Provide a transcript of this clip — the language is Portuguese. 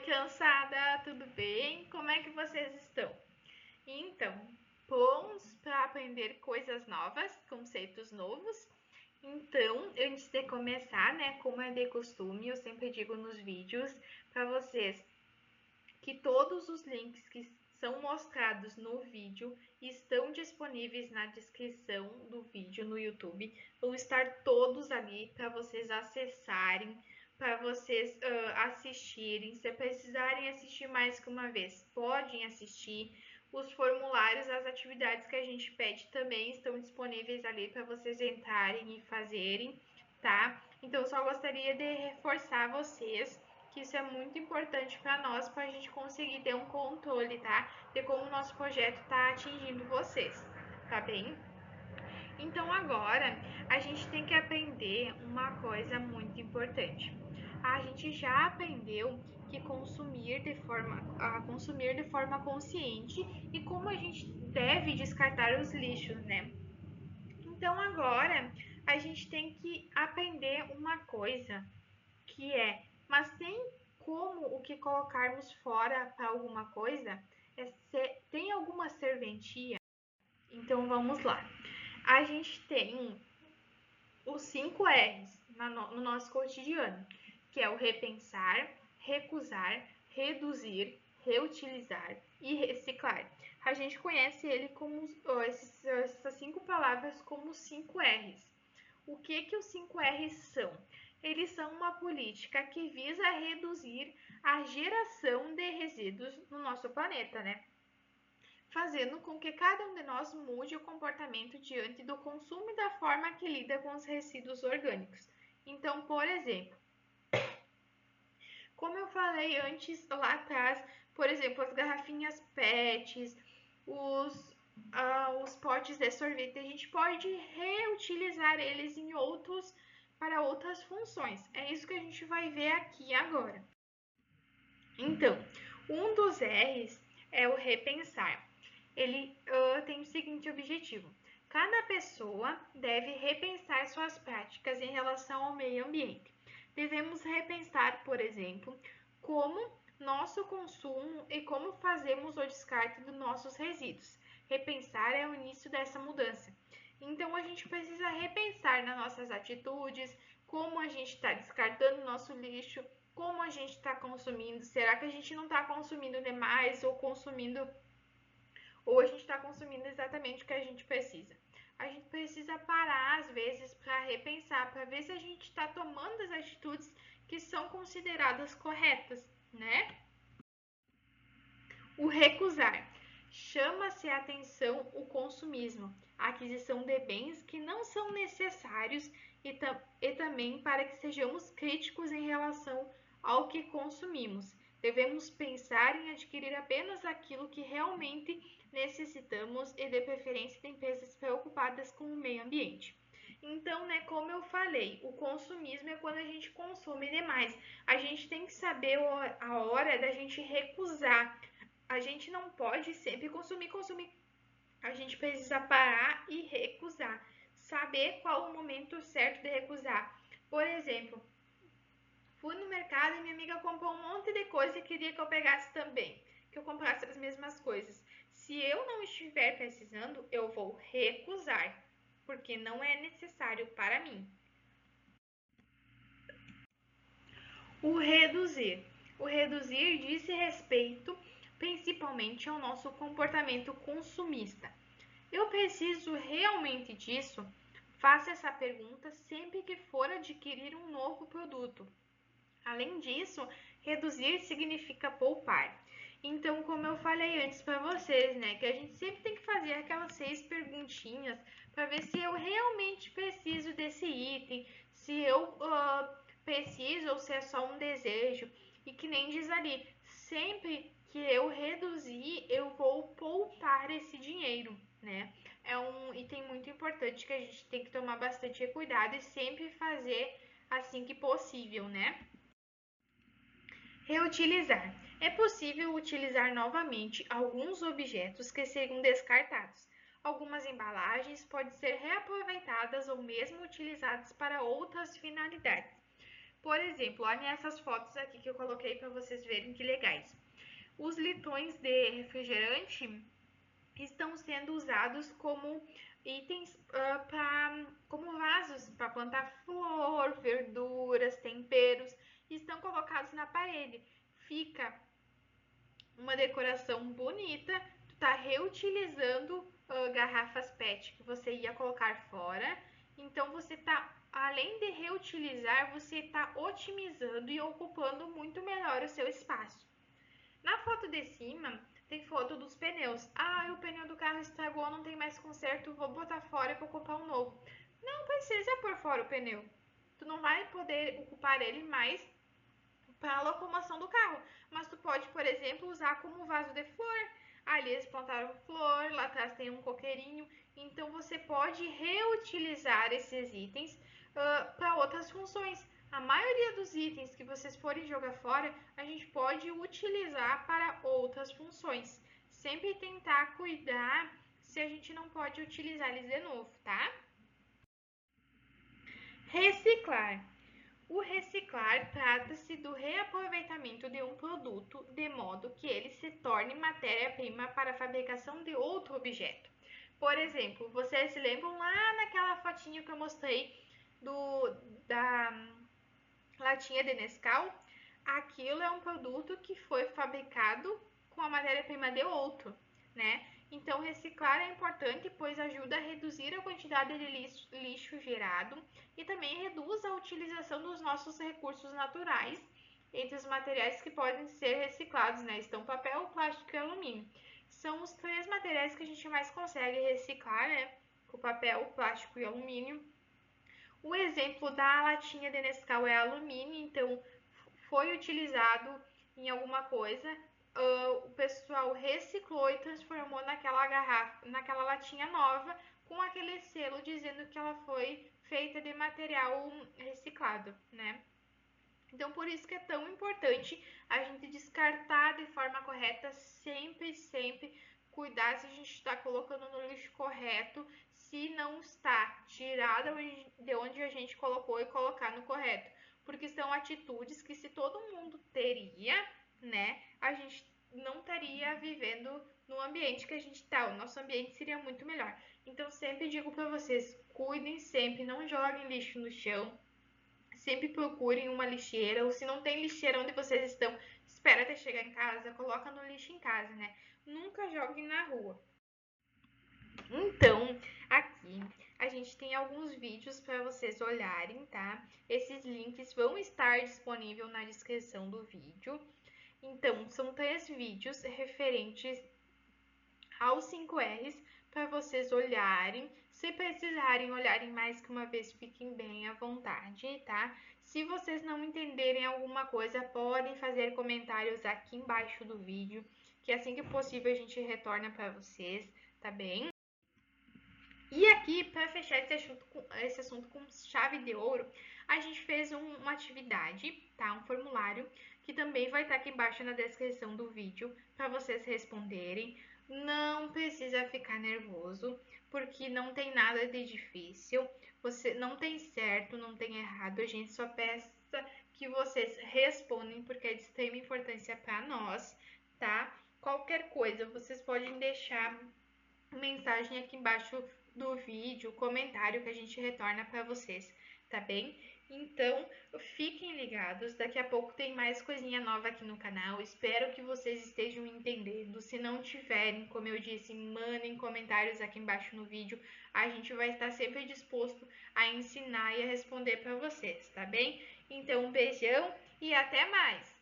Cansada, tudo bem? Como é que vocês estão? Então, bons para aprender coisas novas, conceitos novos? Então, antes de começar, né, como é de costume, eu sempre digo nos vídeos para vocês que todos os links que são mostrados no vídeo estão disponíveis na descrição do vídeo no YouTube. Vão estar todos ali para vocês acessarem, para vocês assistirem. Se precisarem assistir mais que uma vez, podem assistir. Os formulários, as atividades que a gente pede também estão disponíveis ali para vocês entrarem e fazerem, tá? Então, eu só gostaria de reforçar vocês que isso é muito importante para nós, para a gente conseguir ter um controle, tá? De como o nosso projeto está atingindo vocês, tá bem? Então agora a gente tem que aprender uma coisa muito importante. A gente já aprendeu que consumir de forma consciente e como a gente deve descartar os lixos, né? Então agora a gente tem que aprender uma coisa que é, mas tem como o que colocarmos fora para alguma coisa? Tem alguma serventia? Então vamos lá. A gente tem os 5 R's no nosso cotidiano, que é o repensar, recusar, reduzir, reutilizar e reciclar. A gente conhece ele como essas 5 palavras como 5 R's. O que os 5 R's são? Eles são uma política que visa reduzir a geração de resíduos no nosso planeta, né? Fazendo com que cada um de nós mude o comportamento diante do consumo e da forma que lida com os resíduos orgânicos. Então, por exemplo, como eu falei antes lá atrás, por exemplo, as garrafinhas PETs, os potes de sorvete, a gente pode reutilizar eles para outras funções. É isso que a gente vai ver aqui agora. Então, um dos R's é o repensar. Ele tem o seguinte objetivo: cada pessoa deve repensar suas práticas em relação ao meio ambiente. Devemos repensar, por exemplo, como nosso consumo e como fazemos o descarte dos nossos resíduos. Repensar é o início dessa mudança. Então, a gente precisa repensar nas nossas atitudes, como a gente está descartando o nosso lixo, como a gente está consumindo. Será que a gente não está consumindo demais ou a gente está consumindo exatamente o que a gente precisa? A gente precisa parar às vezes para repensar, para ver se a gente está tomando as atitudes que são consideradas corretas, né? O recusar. Chama-se a atenção o consumismo, a aquisição de bens que não são necessários e também para que sejamos críticos em relação ao que consumimos. Devemos pensar em adquirir apenas aquilo que realmente necessitamos e, de preferência, de empresas preocupadas com o meio ambiente. Então, né, como eu falei, o consumismo é quando a gente consome demais. A gente tem que saber a hora da gente recusar. A gente não pode sempre consumir. A gente precisa parar e recusar. Saber qual o momento certo de recusar. Por exemplo, fui no mercado e minha amiga comprou um monte de coisa e queria que eu pegasse também, que eu comprasse as mesmas coisas. Se eu não estiver precisando, eu vou recusar, porque não é necessário para mim. O reduzir. O reduzir diz respeito principalmente ao nosso comportamento consumista. Eu preciso realmente disso? Faça essa pergunta sempre que for adquirir um novo produto. Além disso, reduzir significa poupar. Então, como eu falei antes para vocês, né, que a gente sempre tem que fazer aquelas 6 perguntinhas para ver se eu realmente preciso desse item, se eu preciso ou se é só um desejo. E que nem diz ali, sempre que eu reduzir, eu vou poupar esse dinheiro, né? É um item muito importante que a gente tem que tomar bastante cuidado e sempre fazer assim que possível, né? Reutilizar. É possível utilizar novamente alguns objetos que seriam descartados. Algumas embalagens podem ser reaproveitadas ou mesmo utilizadas para outras finalidades. Por exemplo, olhem essas fotos aqui que eu coloquei para vocês verem que legais. Os litões de refrigerante estão sendo usados como itens como vasos para plantar flor, verduras, temperos, e estão colocados na parede. Fica uma decoração bonita, tu tá reutilizando garrafas PET que você ia colocar fora, então você tá, além de reutilizar, você está otimizando e ocupando muito melhor o seu espaço. Na foto de cima, tem foto dos pneus. Ah, o pneu do carro estragou, não tem mais conserto, vou botar fora e vou comprar um novo. Não precisa pôr fora o pneu. Tu não vai poder ocupar ele mais para a locomoção do carro, mas tu pode, por exemplo, usar como vaso de flor. Ali eles plantaram flor, lá atrás tem um coqueirinho, então você pode reutilizar esses itens para outras funções. A maioria dos itens que vocês forem jogar fora, a gente pode utilizar para outras funções. Sempre tentar cuidar se a gente não pode utilizar eles de novo, tá? Reciclar. O reciclar trata-se do reaproveitamento de um produto de modo que ele se torne matéria-prima para a fabricação de outro objeto. Por exemplo, vocês se lembram lá naquela fotinha que eu mostrei da latinha de Nescau? Aquilo é um produto que foi fabricado com a matéria-prima de outro, né? Então, reciclar é importante, pois ajuda a reduzir a quantidade de lixo gerado e também reduz a utilização dos nossos recursos naturais. Entre os materiais que podem ser reciclados, né, estão papel, plástico e alumínio. São os três materiais que a gente mais consegue reciclar, né? O papel, o plástico e o alumínio. O exemplo da latinha de Nescau é alumínio, então foi utilizado em alguma coisa, o pessoal reciclou e transformou naquela garrafa, naquela latinha nova, com aquele selo dizendo que ela foi feita de material reciclado, né? Então, por isso que é tão importante a gente descartar de forma correta, sempre cuidar se a gente está colocando no lixo correto, se não está, tirar de onde a gente colocou e colocar no correto. Porque são atitudes que se todo mundo teria, né, a gente não estaria vivendo no ambiente que a gente está, o nosso ambiente seria muito melhor. Então, sempre digo para vocês, cuidem sempre, não joguem lixo no chão, sempre procurem uma lixeira, ou se não tem lixeira onde vocês estão, espera até chegar em casa, coloca no lixo em casa, né? Nunca joguem na rua. Então, aqui a gente tem alguns vídeos para vocês olharem, tá? Esses links vão estar disponíveis na descrição do vídeo. Então, são 3 vídeos referentes aos 5 R's para vocês olharem. Se precisarem olharem mais que uma vez, fiquem bem à vontade, tá? Se vocês não entenderem alguma coisa, podem fazer comentários aqui embaixo do vídeo, que assim que possível a gente retorna para vocês, tá bem? E aqui, para fechar esse assunto com chave de ouro, a gente fez uma atividade, tá? Um formulário, que também vai estar aqui embaixo na descrição do vídeo, para vocês responderem. Não precisa ficar nervoso, porque não tem nada de difícil. Você não tem certo, não tem errado. A gente só peça que vocês respondem, porque é de extrema importância para nós, tá? Qualquer coisa, vocês podem deixar mensagem aqui embaixo do vídeo, comentário que a gente retorna para vocês, tá bem? Então, fiquem ligados, daqui a pouco tem mais coisinha nova aqui no canal, espero que vocês estejam entendendo. Se não tiverem, como eu disse, mandem comentários aqui embaixo no vídeo, a gente vai estar sempre disposto a ensinar e a responder para vocês, tá bem? Então, um beijão e até mais!